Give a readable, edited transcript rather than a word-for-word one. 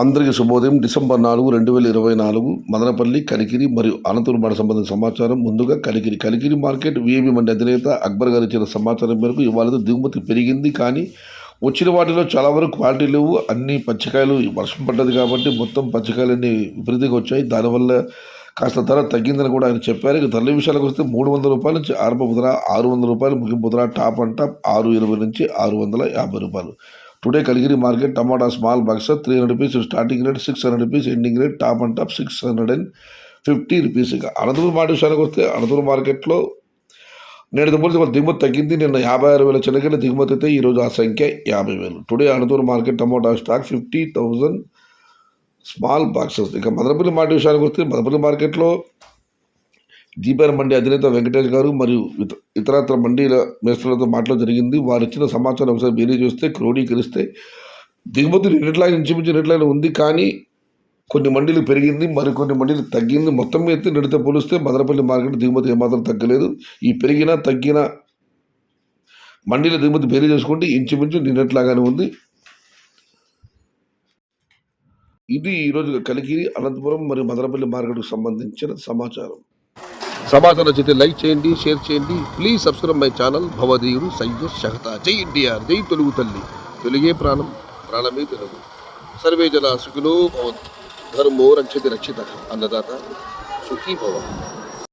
అందరికీ శుభోదయం. డిసెంబర్ 4, 2024 మదనపల్లి, కలికిరి మరియు అనంతపురం మాట సంబంధించిన సమాచారం. ముందుగా కలికిరి మార్కెట్ విఐపి మండి అధినేత అక్బర్ గారు ఇచ్చిన సమాచారం మేరకు ఇవాళ దిగుమతి పెరిగింది. కానీ వచ్చిన వాటిలో చాలా వరకు క్వాలిటీ లేవు. అన్ని పచ్చికాయలు వర్షం పడ్డది కాబట్టి మొత్తం పచ్చికాయలన్నీ విపరీతంగా వచ్చాయి. దానివల్ల కాస్త ధర తగ్గిందని కూడా ఆయన చెప్పారు. ఇక ధరల విషయాలకు వస్తే 300 రూపాయల నుంచి ఆరంభ ధర, 600 రూపాయలు ముగింపు ధర, టాప్ అండ్ టాప్ 620 నుంచి 650 రూపాయలు. Today Kaligiri market tomato small box 300 rupees starting rate, 600 rupees ending rate, top and top 650 rupees. ఇక అనంతపురం మార్కెట్ విషయానికి వస్తే అనంతపురం మార్కెట్లో నేడు దిగుమతి తగ్గింది. నిన్న 56,000 చెనగల దిగుమతి అయితే ఈరోజు ఆ సంఖ్య 50,000. టుడే అనంతపురం మార్కెట్ టమాటా స్టాక్ 50,000 స్మాల్ బాక్సెస్. ఇక మదనపల్లి మార్కెట్ విషయానికి వస్తే మదనపల్లి మార్కెట్లో జీపీఆర్ మండి అధినేత వెంకటేష్ గారు మరియు ఇతరత్ర మండీల మేస్త్రులతో మాటలు జరిగింది. వారు ఇచ్చిన సమాచారం ఒకసారి బేరీ చూస్తే క్రోడీకరిస్తే దిగుమతి నిన్నట్లాగా ఇంచుమించు నిన్నట్లాగా ఉంది. కానీ కొన్ని మండీలు పెరిగింది, మరికొన్ని మండీలు తగ్గింది. మొత్తం మీద నిన్నటితో పోలిస్తే మదనపల్లి మార్కెట్ దిగుమతి ఏమాత్రం తగ్గలేదు. ఈ పెరిగిన తగ్గిన మండీల దిగుమతి బేరీ చేసుకుంటే ఇంచుమించు నిన్నట్లాగానే ఉంది. ఇది ఈరోజు కలికిరి, అనంతపురం మరియు మదనపల్లి మార్కెట్కు సంబంధించిన సమాచారం నచ్చితే లైక్ చేయండి, షేర్ చేయండి. Please subscribe my channel. భవదీయుడు సయ్యద్ షహతా. జై ఎన్టీఆర్, జై తెలుగు తల్లి. తెలుగే ప్రాణం, ప్రాణమే తెలుగు. సర్వే జన సుఖినో భవంతు. ధర్మో రక్షతి రక్షిత. అన్నదాత సుఖీ భవ.